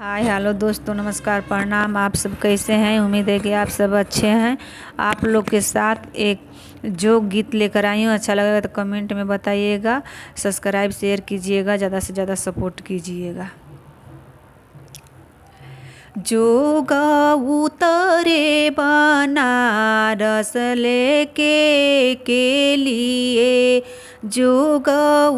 Hi hello दोस्तों, नमस्कार, प्रणाम। आप सब कैसे हैं? उम्मीद है कि आप सब अच्छे हैं। आप लोग के साथ एक जो गीत लेकर आई हूँ, अच्छा लगेगा तो कमेंट में बताइएगा। सब्सक्राइब शेयर कीजिएगा, ज़्यादा से ज़्यादा सपोर्ट कीजिएगा। जोग उतरे बनारस लेके के लिए, जोग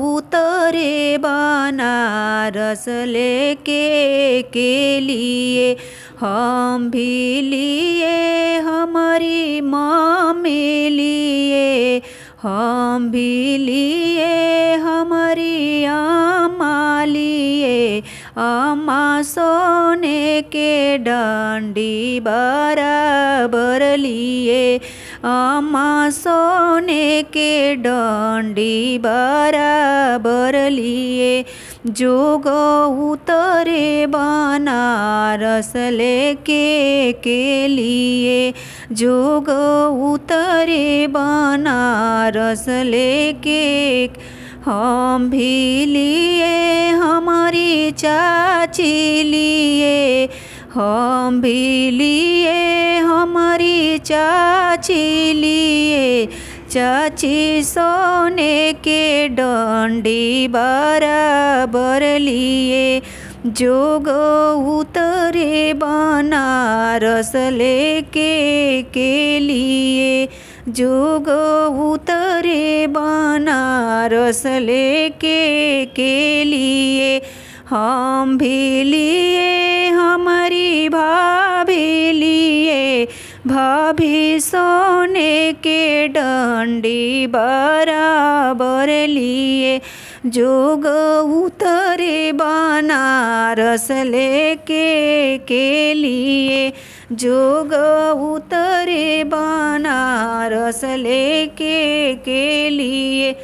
उतरे बनारस लेके के लिए, हम भी लिए हमारी माँ में लिए, हम भी लिए हमारी आमा लिए, अम्मा सोने के डंडी बराबर लिए, अम्मा सोने के डंडी बराबर लिए, जोग उतरे बनारस लेके के लिए, जोग उतरे बनारस लेके, हम भी लिए हमारी चाची लिए, हम भी लिए हमारी चाची लिए, चाची सोने के डंडी बराबर लिए, जोग उतरे बनारस लेके के लिए, जोग उतरे बनारस लेके के लिए, हम भी लिए हमारी भाभी लिए, भाभी सोने के डंडी बराबर लिए, जोग उतरे बनारस लेके के लिए, जोग उतरे बनारस लेके के लिए।